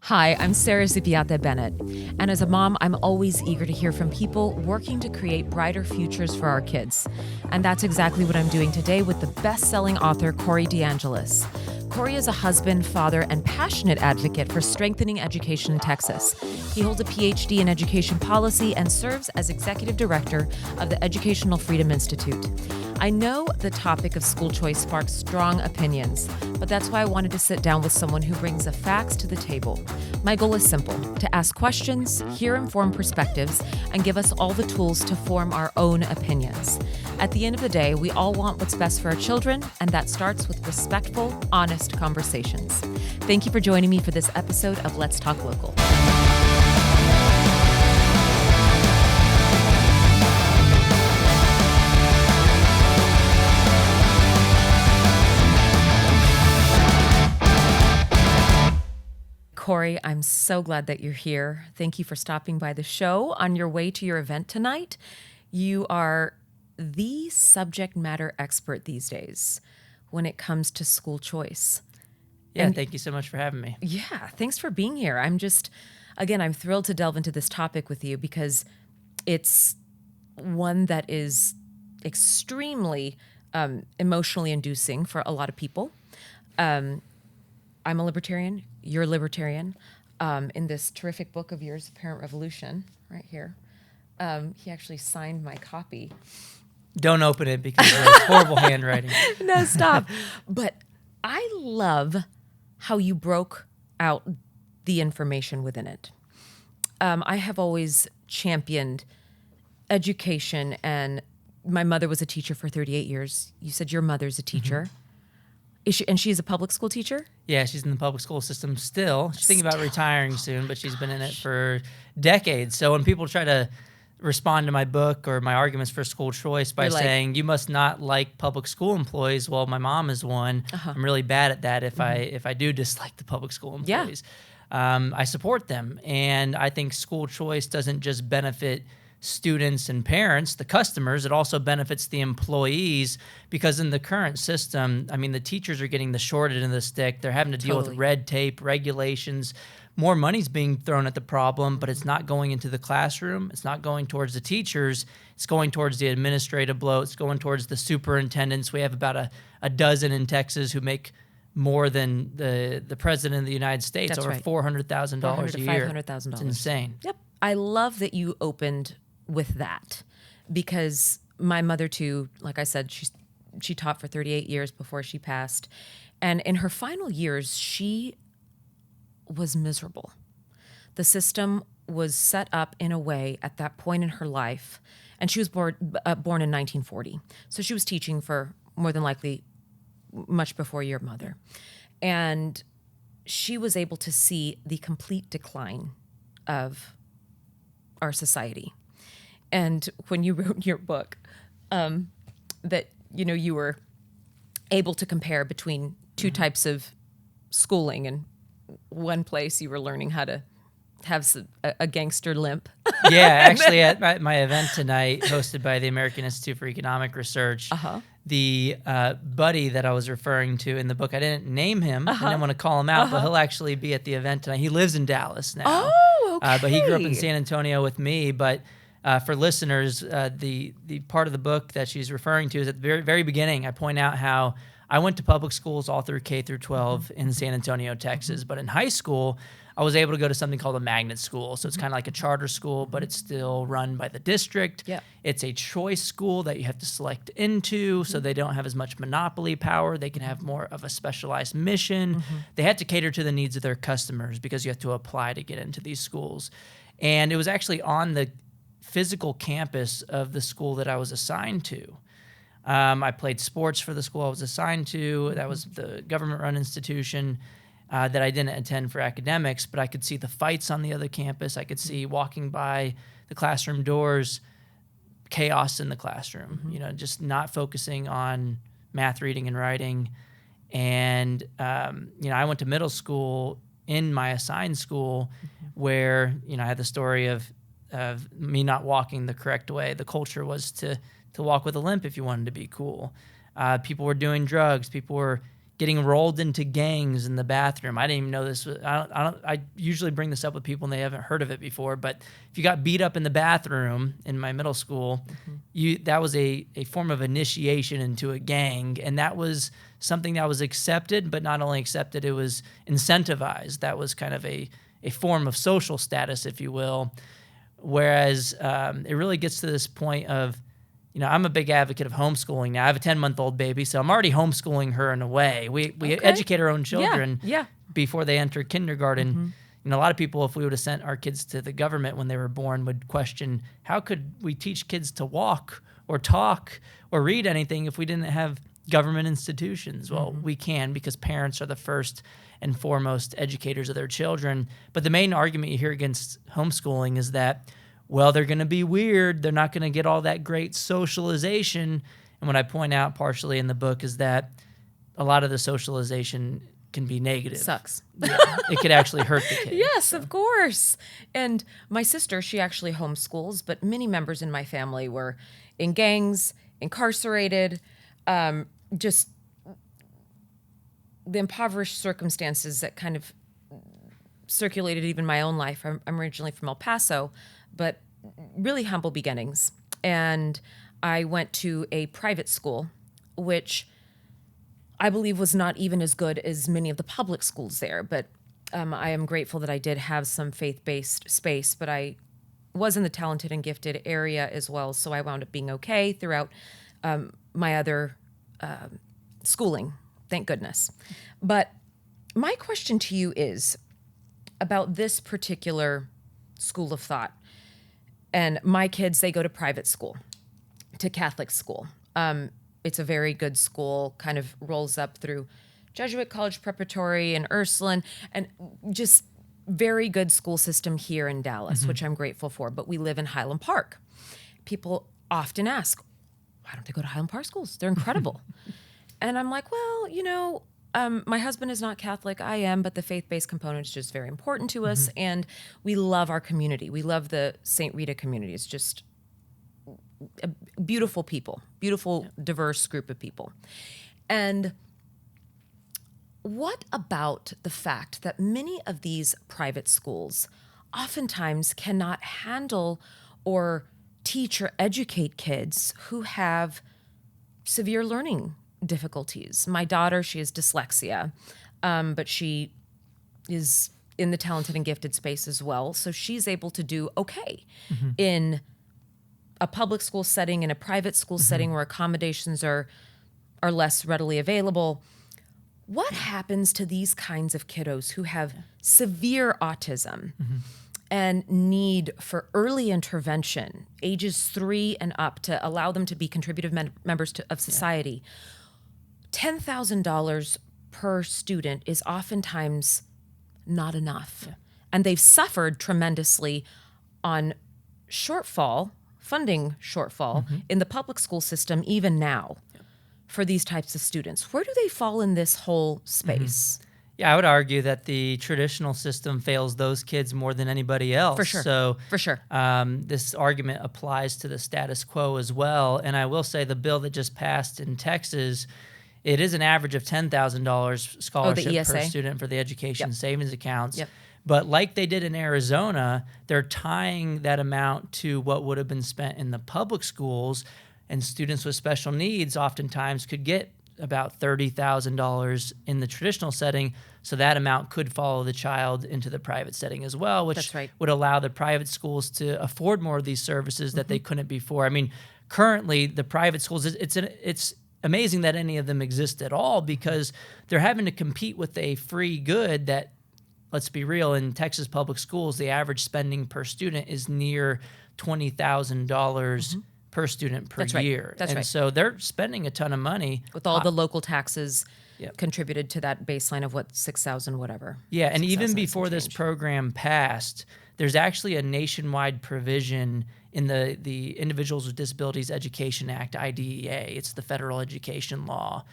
Hi, I'm Sarah Zipiata Bennett, and as a mom, I'm always eager to hear from people working to create brighter futures for our kids. And that's exactly what I'm doing today with the best-selling author Corey DeAngelis. Corey is a husband, father, and passionate advocate for strengthening education in Texas. He holds a PhD in education policy and serves as executive director of the Educational Freedom Institute. I know the topic of school choice sparks strong opinions, but that's why I wanted to sit down with someone who brings the facts to the table. My goal is simple: to ask questions, hear informed perspectives, and give us all the tools to form our own opinions. At the end of the day, we all want what's best for our children, and that starts with respectful, honest conversations. Thank you for joining me for this episode of Let's Talk Local. Corey, I'm so glad that you're here. Thank you for stopping by the show on your way to your event tonight. You are the subject matter expert these days when it comes to school choice. Yeah, thank you so much for having me. Yeah, thanks for being here. I'm thrilled to delve into this topic with you because it's one that is extremely emotionally inducing for a lot of people. I'm a libertarian. You're a libertarian. In this terrific book of yours, Parent Revolution, right here. He actually signed my copy. Don't open it because it's horrible handwriting. No, stop. But I love how you broke out the information within it. I have always championed education, and my mother was a teacher for 38 years. You said your mother's a teacher. Mm-hmm. And she's a public school teacher? Yeah, she's in the public school system still. She's thinking about retiring soon, but she's been in it for decades. So when people try to respond to my book or my arguments for school choice by saying, you must not like public school employees, well, my mom is one. I'm really bad at that if I do dislike the public school employees. Yeah. I support them, and I think school choice doesn't just benefit students and parents, the customers, it also benefits the employees, because in the current system, I mean, the teachers are getting the short end of the stick. They're having to deal with red tape, regulations. More money's being thrown at the problem, but it's not going into the classroom. It's not going towards the teachers. It's going towards the administrative bloat. It's going towards the superintendents. We have about a dozen in Texas who make more than the president of the United States. That's over right. $400,000 a year. $500,000. It's insane. Yep. I love that you opened with that, because my mother too, like I said, she taught for 38 years before she passed. And in her final years, she was miserable. The system was set up in a way at that point in her life, and she was born in 1940. So she was teaching for more than likely much before your mother. And she was able to see the complete decline of our society. And when you wrote your book, that you were able to compare between two types of schooling, and one place you were learning how to have a gangster limp. Yeah, actually, at my event tonight, hosted by the American Institute for Economic Research, the buddy that I was referring to in the book, I didn't name him. I didn't want to call him out, but he'll actually be at the event tonight. He lives in Dallas now. Oh, okay. But he grew up in San Antonio with me. But for listeners, the part of the book that she's referring to is at the very, very beginning. I point out how I went to public schools all through K through 12 in San Antonio, Texas. But in high school, I was able to go to something called a magnet school. So it's kind of like a charter school, but it's still run by the district. Yeah. It's a choice school that you have to select into, so they don't have as much monopoly power. They can have more of a specialized mission. They had to cater to the needs of their customers because you have to apply to get into these schools. And it was actually on the physical campus of the school that I was assigned to. I played sports for the school I was assigned to. That was the government-run institution. That I didn't attend for academics, but I could see the fights on the other campus. I could see walking by the classroom doors, chaos in the classroom, just not focusing on math, reading, and writing. And, I went to middle school in my assigned school where, I had the story of me not walking the correct way. The culture was to walk with a limp if you wanted to be cool. People were doing drugs. People were getting rolled into gangs in the bathroom. I didn't even know this. I usually bring this up with people and they haven't heard of it before. But if you got beat up in the bathroom in my middle school, that was a form of initiation into a gang, and that was something that was accepted, but not only accepted, it was incentivized. That was kind of a form of social status, if you will. Whereas it really gets to this point of, I'm a big advocate of homeschooling now. I have a 10-month-old baby, so I'm already homeschooling her in a way. We educate our own children before they enter kindergarten. A lot of people, if we would have sent our kids to the government when they were born, would question, how could we teach kids to walk or talk or read anything if we didn't have government institutions? Well, we can, because parents are the first and foremost educators of their children. But the main argument you hear against homeschooling is that, well, they're going to be weird. They're not going to get all that great socialization. And what I point out partially in the book is that a lot of the socialization can be negative. Sucks. Yeah, it could actually hurt the kid. Yes, of course. And my sister, she actually homeschools, but many members in my family were in gangs, incarcerated, just the impoverished circumstances that kind of circulated even my own life. I'm originally from El Paso, but really humble beginnings. And I went to a private school, which I believe was not even as good as many of the public schools there. But I am grateful that I did have some faith-based space, but I was in the talented and gifted area as well. So I wound up being okay throughout my other schooling, thank goodness. But my question to you is about this particular school of thought. And my kids, they go to private school, to Catholic school. It's a very good school, kind of rolls up through Jesuit College Preparatory and Ursuline, and just very good school system here in Dallas, which I'm grateful for. But we live in Highland Park. People often ask, why don't they go to Highland Park schools? They're incredible. And I'm like, well, my husband is not Catholic. I am, but the faith-based component is just very important to us. And we love our community. We love the St. Rita community. It's just beautiful people, beautiful, diverse group of people. And what about the fact that many of these private schools oftentimes cannot handle or teach or educate kids who have severe learning difficulties? My daughter, she has dyslexia, but she is in the talented and gifted space as well. So she's able to do okay in a public school setting, in a private school setting where accommodations are less readily available. What happens to these kinds of kiddos who have severe autism and need for early intervention, ages 3 and up, to allow them to be contributive members of society? $10,000 per student is oftentimes not enough. And they've suffered tremendously on funding shortfall in the public school system even now for these types of students. Where do they fall in this whole space? Yeah, I would argue that the traditional system fails those kids more than anybody else. For sure. So, for sure. This argument applies to the status quo as well. And I will say the bill that just passed in Texas, it is an average of $10,000 scholarship per student for the education savings accounts. But like they did in Arizona, they're tying that amount to what would have been spent in the public schools, and students with special needs oftentimes could get about $30,000 in the traditional setting, so that amount could follow the child into the private setting as well, which would allow the private schools to afford more of these services that they couldn't before. I mean, currently the private schools, it's amazing that any of them exist at all, because they're having to compete with a free good that, let's be real, in Texas public schools, the average spending per student is near $20,000 per student per year. And so they're spending a ton of money. With all the local taxes contributed to that baseline of what, 6,000 whatever. Yeah, and even before this program passed, there's actually a nationwide provision in the Individuals with Disabilities Education Act, IDEA. It's the federal education law.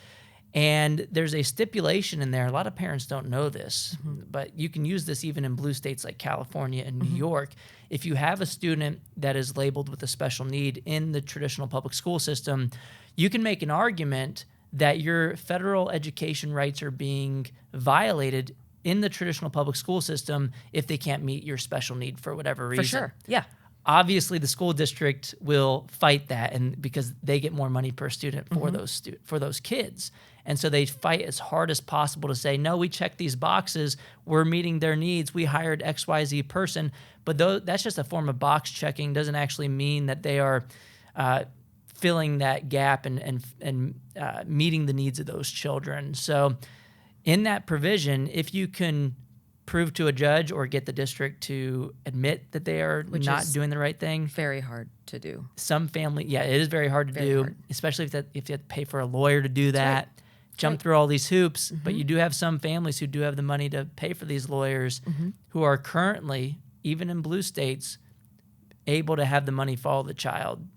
And there's a stipulation in there. A lot of parents don't know this, but you can use this even in blue states like California and New York. If you have a student that is labeled with a special need in the traditional public school system, you can make an argument that your federal education rights are being violated in the traditional public school system if they can't meet your special need for whatever reason. For sure, yeah. Obviously, the school district will fight that, and because they get more money per student for those kids, and so they fight as hard as possible to say, no, we checked these boxes, we're meeting their needs, we hired XYZ person, but that's just a form of box checking. Doesn't actually mean that they are filling that gap and meeting the needs of those children. So, in that provision, if you can prove to a judge or get the district to admit that they are not doing the right thing. Very hard to do. Some family, it is very hard to do, especially if you have to pay for a lawyer to do that, jump through all these hoops. But you do have some families who do have the money to pay for these lawyers who are currently, even in blue states, able to have the money follow the child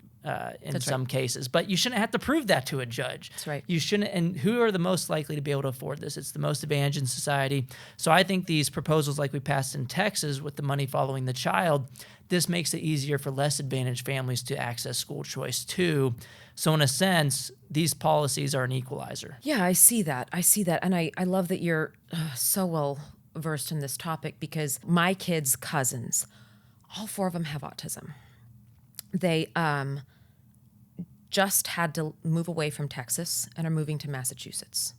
in some cases. But you shouldn't have to prove that to a judge. That's right. You shouldn't. And who are the most likely to be able to afford this? It's the most advantaged in society. So I think these proposals like we passed in Texas with the money following the child, this makes it easier for less advantaged families to access school choice too. So in a sense, these policies are an equalizer. Yeah, I see that. And I love that you're so well versed in this topic, because my kids' cousins, all 4 of them have autism. They just had to move away from Texas and are moving to Massachusetts,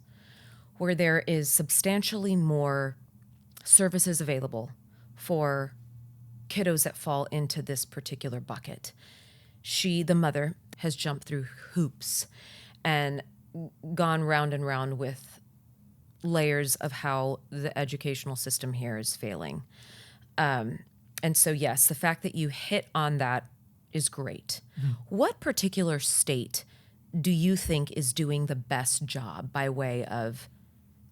where there is substantially more services available for kiddos that fall into this particular bucket. She, the mother, has jumped through hoops and gone round and round with layers of how the educational system here is failing. And so, yes, the fact that you hit on that is great. What particular state do you think is doing the best job by way of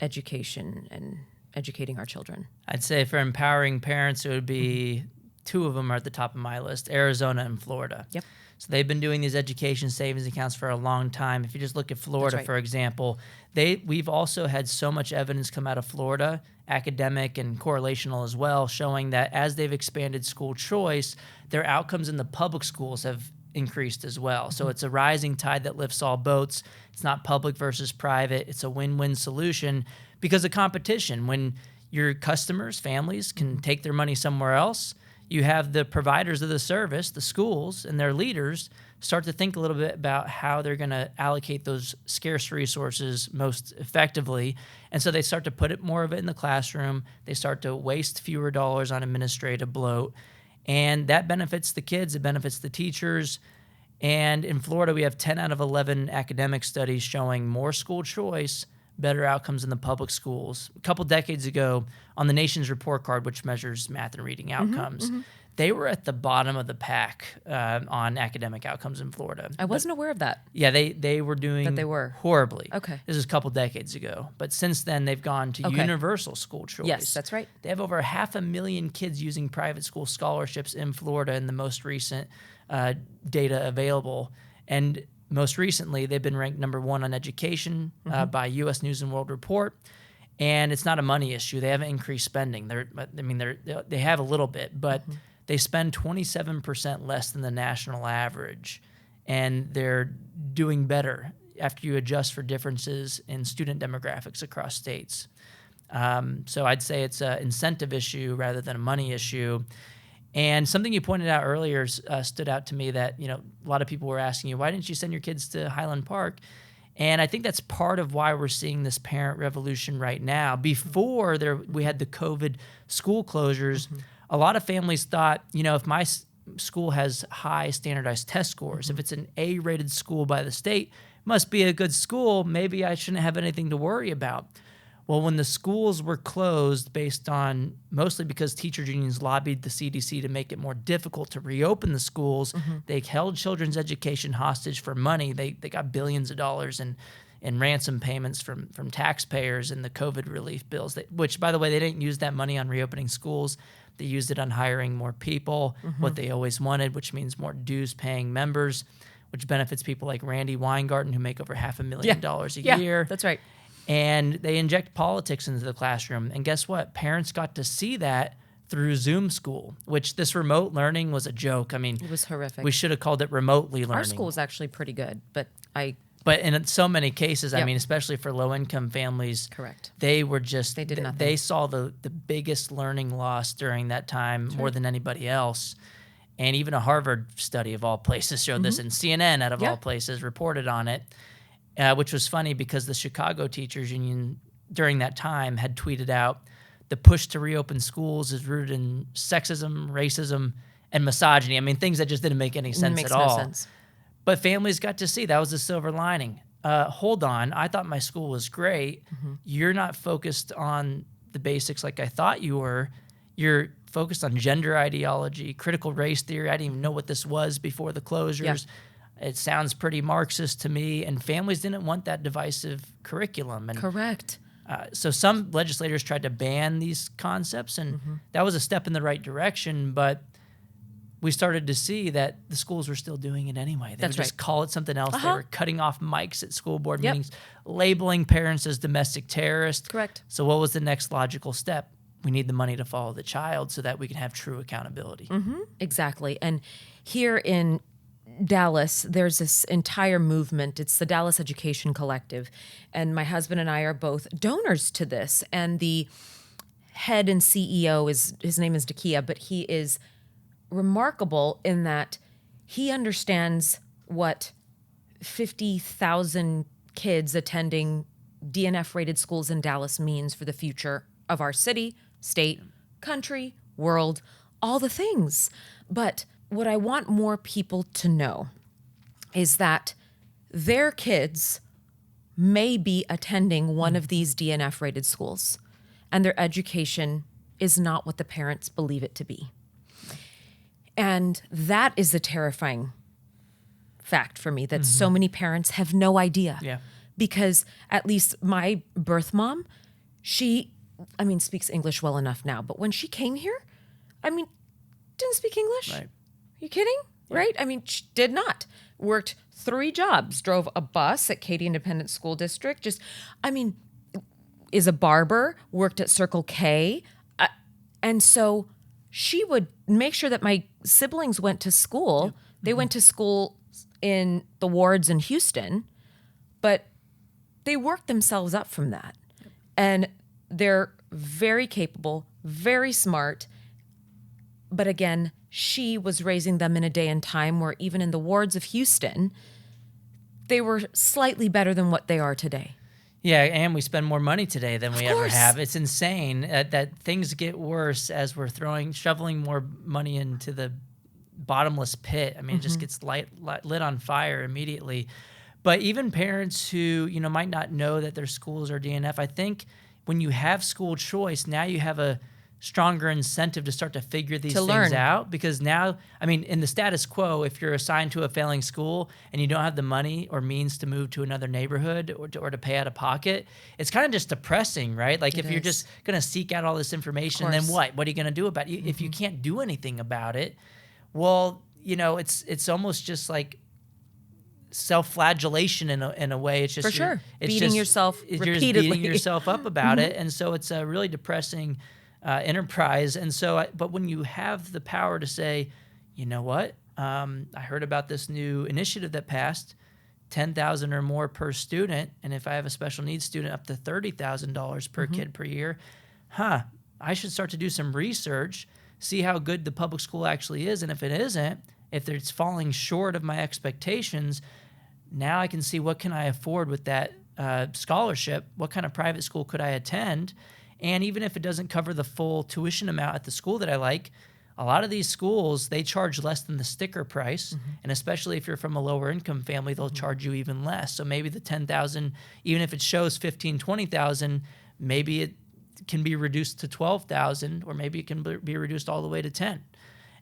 education and educating our children? I'd say for empowering parents, it would be 2 of them are at the top of my list, Arizona and Florida. Yep. So they've been doing these education savings accounts for a long time. If you just look at Florida, for example, we've also had so much evidence come out of Florida, academic and correlational as well, showing that as they've expanded school choice, their outcomes in the public schools have increased as well. So it's a rising tide that lifts all boats. It's not public versus private. It's a win-win solution because of competition. When your customers, families, can take their money somewhere else, you have the providers of the service, the schools, and their leaders start to think a little bit about how they're going to allocate those scarce resources most effectively. And so they start to put more of it in the classroom. They start to waste fewer dollars on administrative bloat. And that benefits the kids. It benefits the teachers. And in Florida, we have 10 out of 11 academic studies showing more school choice, better outcomes in the public schools. A couple decades ago, on the nation's report card, which measures math and reading outcomes, they were at the bottom of the pack on academic outcomes in Florida. I wasn't aware of that. Yeah, they were doing horribly. Okay. This is a couple decades ago. But since then, they've gone to universal school choice. Yes, that's right. They have over 500,000 kids using private school scholarships in Florida in the most recent data available. And most recently, they've been ranked number 1 on education by U.S. News and World Report, and it's not a money issue. They haven't increased spending. They have a little bit, but they spend 27% less than the national average, and they're doing better after you adjust for differences in student demographics across states. So I'd say it's an incentive issue rather than a money issue. And something you pointed out earlier stood out to me that, a lot of people were asking you, why didn't you send your kids to Highland Park? And I think that's part of why we're seeing this parent revolution right now. Before we had the COVID school closures, a lot of families thought, if my school has high standardized test scores, if it's an A-rated school by the state, must be a good school, maybe I shouldn't have anything to worry about. Well, when the schools were closed based on, mostly because teacher unions lobbied the CDC to make it more difficult to reopen the schools, they held children's education hostage for money. They got billions of dollars in ransom payments from taxpayers in the COVID relief bills, which, by the way, they didn't use that money on reopening schools. They used it on hiring more people, what they always wanted, which means more dues-paying members, which benefits people like Randy Weingarten, who make over $500,000 a year. That's right. And they inject politics into the classroom. And guess what? Parents got to see that through Zoom school, which this remote learning was a joke. I mean, it was horrific. We should have called it remotely learning. Our school was actually pretty good, but I But in so many cases, I Yep. mean, especially for low-income families, Correct. they were just They did nothing. they saw the biggest learning loss during that time more than anybody else. And even a Harvard study of all places showed this, and CNN out of all places reported on it, which was funny because the Chicago Teachers Union during that time had tweeted out, the push to reopen schools is rooted in sexism, racism, and misogyny. I mean, things that just didn't make any sense Makes at no all. sense. But families got to see that was the silver lining. Hold on, I thought my school was great. You're not focused on the basics like I thought you were. You're focused on gender ideology, critical race theory. I didn't even know what this was before the closures. It sounds pretty Marxist to me, and families didn't want that divisive curriculum. And Correct. so some legislators tried to ban these concepts, and that was a step in the right direction, but we started to see that the schools were still doing it anyway. They would just call it something else. They were cutting off mics at school board meetings, labeling parents as domestic terrorists. Correct. So what was the next logical step? We need the money to follow the child so that we can have true accountability. Exactly. And here in Dallas, there's this entire movement. It's the Dallas Education Collective. And my husband and I are both donors to this. And the head and CEO his name is Dakia, but he is remarkable in that he understands what 50,000 kids attending DNF-rated schools in Dallas means for the future of our city, state, country, world, all the things. But what I want more people to know is that their kids may be attending one of these DNF-rated schools, and their education is not what the parents believe it to be. And that is the terrifying fact for me, that so many parents have no idea. Yeah. Because at least my birth mom, she speaks English well enough now, but when she came here, didn't speak English. Right. Are you kidding? Yeah. Right? She did not. Worked 3 jobs, drove a bus at Katy Independent School District, is a barber, worked at Circle K. And so she would make sure that my siblings went to school. Yep. They went to school in the wards in Houston, but they worked themselves up from that. Yep. And they're very capable, very smart. But again, she was raising them in a day and time where even in the wards of Houston, they were slightly better than what they are today. Yeah, and we spend more money today than we ever have. It's insane that things get worse as we're shoveling more money into the bottomless pit. It just gets lit on fire immediately. But even parents who might not know that their schools are DNF, I think when you have school choice, now you have a stronger incentive to start to figure these things out, because now, in the status quo, if you're assigned to a failing school and you don't have the money or means to move to another neighborhood or to pay out of pocket, it's kind of just depressing, right? Like if you're just going to seek out all this information, then what are you going to do about it? If you can't do anything about it, well, it's almost just like self-flagellation in a way. It's just for sure it's beating just, yourself you're repeatedly, just beating yourself up about it, and so it's a really depressing enterprise. And so, but when you have the power to say, you know what, I heard about this new initiative that passed, $10,000 or more per student, and if I have a special needs student, up to $30,000 per kid per year. I should start to do some research, see how good the public school actually is, and if it isn't, if it's falling short of my expectations, now I can see what can I afford with that scholarship. What kind of private school could I attend? And even if it doesn't cover the full tuition amount at the school that I like, a lot of these schools, they charge less than the sticker price. And especially if you're from a lower income family, they'll charge you even less. So maybe the $10,000, even if it shows $15,000, $20,000, maybe it can be reduced to $12,000, or maybe it can be reduced all the way to $10,000.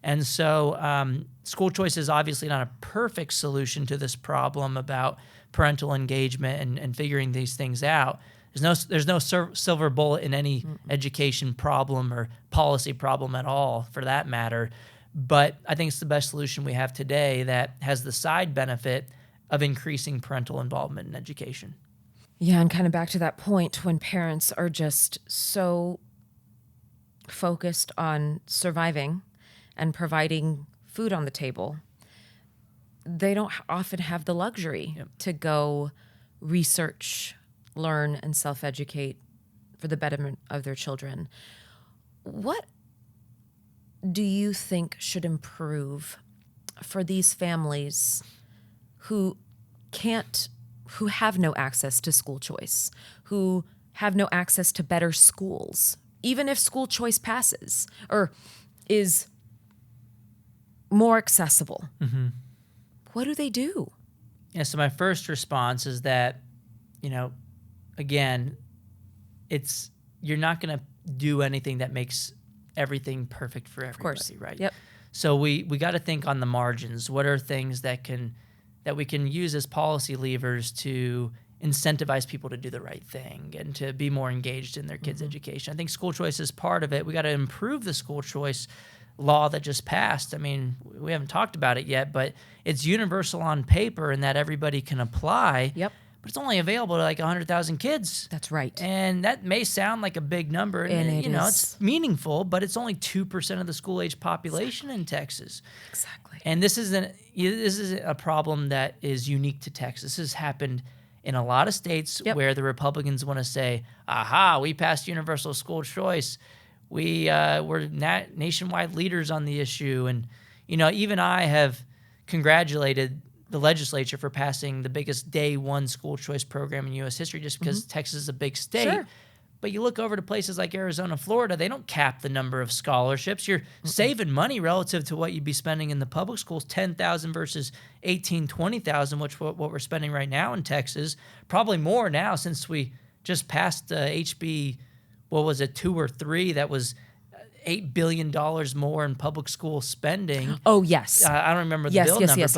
And so school choice is obviously not a perfect solution to this problem about parental engagement and figuring these things out. There's no silver bullet in any education problem or policy problem at all, for that matter. But I think it's the best solution we have today that has the side benefit of increasing parental involvement in education. Yeah, and kind of back to that point, when parents are just so focused on surviving and providing food on the table, they don't often have the luxury to go research, learn, and self-educate for the betterment of their children. What do you think should improve for these families who have no access to school choice, who have no access to better schools, even if school choice passes or is more accessible? Mm-hmm. What do they do? Yeah, so my first response is that, again, you're not going to do anything that makes everything perfect for everybody, of course. Right? Yep. So we got to think on the margins. What are things that we can use as policy levers to incentivize people to do the right thing and to be more engaged in their kids' education? I think school choice is part of it. We got to improve the school choice law that just passed. I mean, we haven't talked about it yet, but it's universal on paper in that everybody can apply. Yep. But it's only available to like 100,000 kids. That's right. And that may sound like a big number, and it's meaningful, but it's only 2% of the school-age population in Texas. Exactly. And this isn't a problem that is unique to Texas. This has happened in a lot of states where the Republicans want to say, "Aha, we passed universal school choice. We're nationwide leaders on the issue." And even I have congratulated the legislature for passing the biggest day one school choice program in U.S. history, just because Texas is a big state. Sure. But you look over to places like Arizona, Florida, they don't cap the number of scholarships. You're saving money relative to what you'd be spending in the public schools, $10,000 versus $18,000, $20,000, which what we're spending right now in Texas. Probably more now since we just passed HB, 2 or 3, that was $8 billion more in public school spending. Oh, yes. I don't remember the bill number, but yes.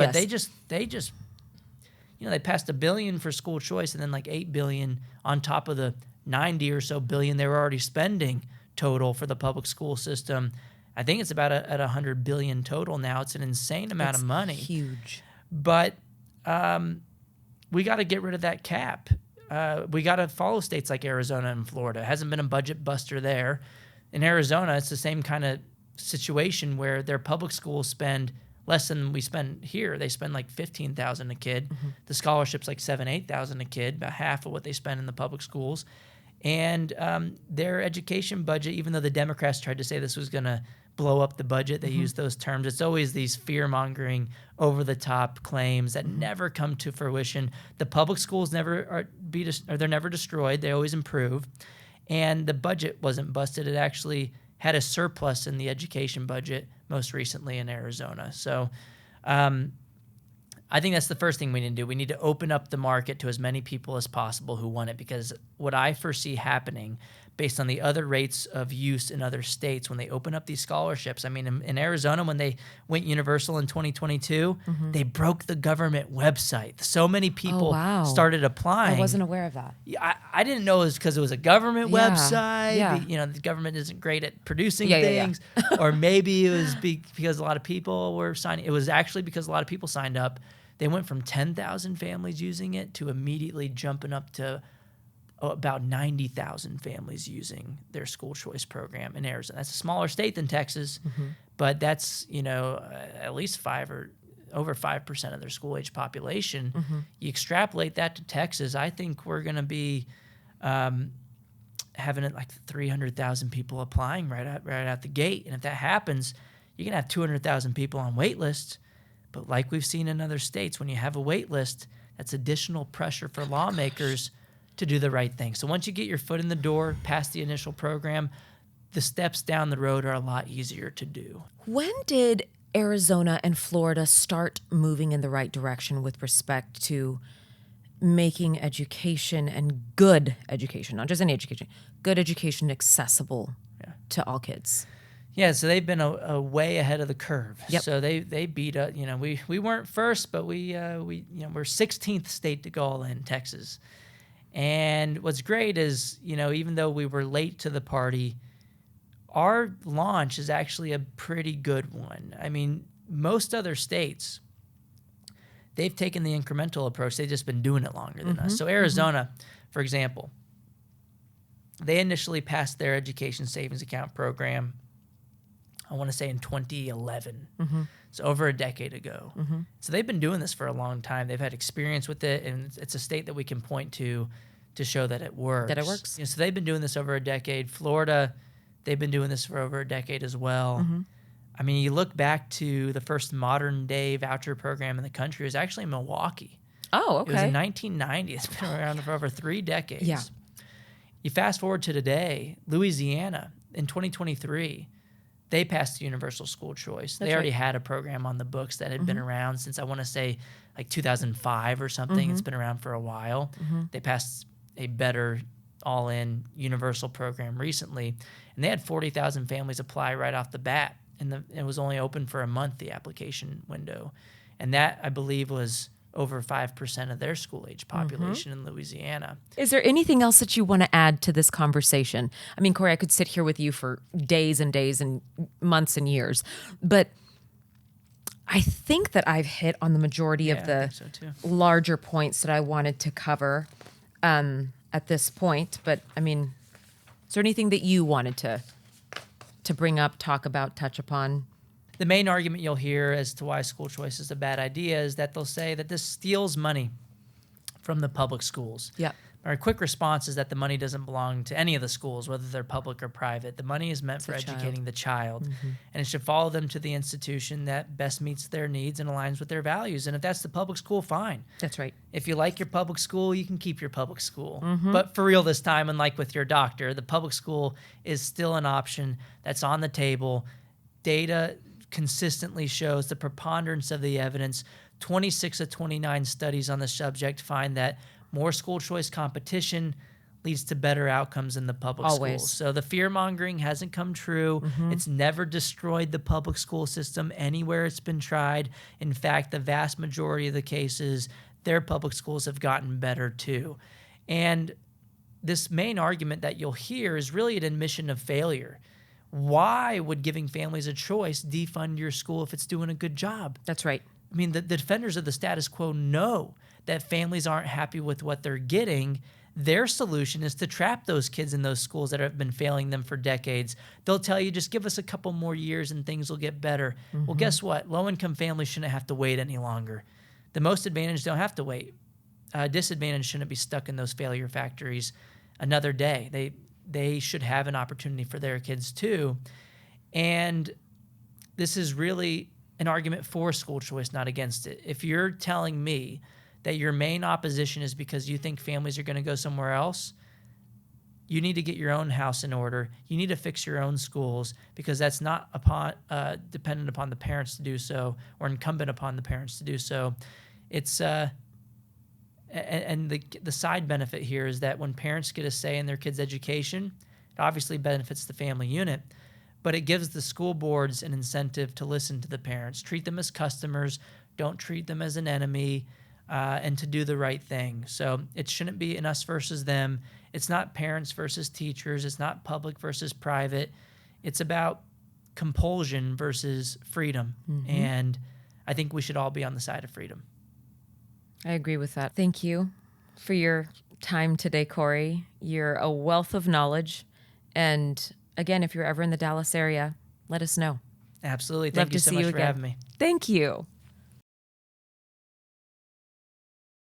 they passed $1 billion for school choice and then like $8 billion on top of the 90 or so billion they were already spending total for the public school system. I think it's about at $100 billion total now. It's an insane amount of money. Huge. But we got to get rid of that cap. We got to follow states like Arizona and Florida. It hasn't been a budget buster there. In Arizona, it's the same kind of situation where their public schools spend less than we spend here. They spend like $15,000 a kid. The scholarship's like $7,000-8,000 a kid, about half of what they spend in the public schools. And their education budget, even though the Democrats tried to say this was going to blow up the budget, they use those terms. It's always these fear-mongering, over-the-top claims that never come to fruition. The public schools they're never destroyed. They always improve. And the budget wasn't busted. It actually had a surplus in the education budget most recently in Arizona. So I think that's the first thing we need to do. We need to open up the market to as many people as possible who want it, because what I foresee happening based on the other rates of use in other states when they open up these scholarships. I mean, in Arizona, when they went universal in 2022, they broke the government website. So many people started applying. I wasn't aware of that. I didn't know it was because it was a government website. Yeah. The government isn't great at producing things. Or maybe it was because a lot of people were signing. It was actually because a lot of people signed up. They went from 10,000 families using it to immediately jumping up to about 90,000 families using their school choice program in Arizona. That's a smaller state than Texas, but that's, at least over 5% of their school age population. You extrapolate that to Texas, I think we're going to be having it like 300,000 people applying right out the gate. And if that happens, you're going to have 200,000 people on wait lists. But like we've seen in other states, when you have a wait list, that's additional pressure for lawmakers to do the right thing. So once you get your foot in the door, past the initial program, the steps down the road are a lot easier to do. When did Arizona and Florida start moving in the right direction with respect to making education and good education, not just any education, good education accessible to all kids? Yeah, so they've been a way ahead of the curve. Yep. So they beat us. We weren't first, but we're 16th state to go all in, Texas. And what's great is, even though we were late to the party, our launch is actually a pretty good one. I mean, most other states, they've taken the incremental approach. They've just been doing it longer than us. So Arizona, for example, they initially passed their education savings account program I want to say in 2011. So over a decade ago. So they've been doing this for a long time. They've had experience with it, and it's a state that we can point to show that it works. That it works. You know, so they've been doing this over a decade. Florida, they've been doing this for over a decade as well. I mean, you look back to the first modern day voucher program in the country, it was actually in Milwaukee. Oh, okay. It was in 1990. It's been around for over 3 decades. Yeah. You fast forward to today, Louisiana, in 2023, they passed the universal school choice. They already had a program on the books that had been around since, I want to say, like 2005 or something. It's been around for a while. They passed a better all-in universal program recently, and they had 40,000 families apply right off the bat. And it was only open for a month, the application window. And that, I believe, was over 5% of their school-age population in Louisiana. Is there anything else that you want to add to this conversation? I mean, Corey, I could sit here with you for days and days and months and years, but I think that I've hit on the majority of the larger points that I wanted to cover at this point. But, I mean, is there anything that you wanted to bring up, talk about, touch upon? The main argument you'll hear as to why school choice is a bad idea is that they'll say that this steals money from the public schools. Yeah. Our quick response is that the money doesn't belong to any of the schools, whether they're public or private. The money is meant for educating the child, and it should follow them to the institution that best meets their needs and aligns with their values. And if that's the public school, fine. That's right. If you like your public school, you can keep your public school. But for real this time, unlike with your doctor, the public school is still an option that's on the table. Data consistently shows, the preponderance of the evidence, 26 of 29 studies on the subject find that more school choice competition leads to better outcomes in the public schools. So the fear-mongering hasn't come true. It's never destroyed the public school system anywhere it's been tried. In fact, the vast majority of the cases, their public schools have gotten better too. And this main argument that you'll hear is really an admission of failure. Why would giving families a choice defund your school if it's doing a good job? That's right. I mean, the defenders of the status quo know that families aren't happy with what they're getting. Their solution is to trap those kids in those schools that have been failing them for decades. They'll tell you, just give us a couple more years and things will get better. Well, guess what? Low-income families shouldn't have to wait any longer. The most advantaged don't have to wait. Disadvantaged shouldn't be stuck in those failure factories another day. They should have an opportunity for their kids too. And this is really an argument for school choice, not against it. If you're telling me that your main opposition is because you think families are going to go somewhere else, you need to get your own house in order. You need to fix your own schools, because that's not dependent upon the parents to do so, or incumbent upon the parents to do so. It's and the side benefit here is that when parents get a say in their kids' education, it obviously benefits the family unit, but it gives the school boards an incentive to listen to the parents, treat them as customers, don't treat them as an enemy, and to do the right thing. So it shouldn't be an us versus them. It's not parents versus teachers. It's not public versus private. It's about compulsion versus freedom. And I think we should all be on the side of freedom. I agree with that. Thank you for your time today, Corey. You're a wealth of knowledge. And again, if you're ever in the Dallas area, let us know. Absolutely. Thank you so much for having me. Thank you.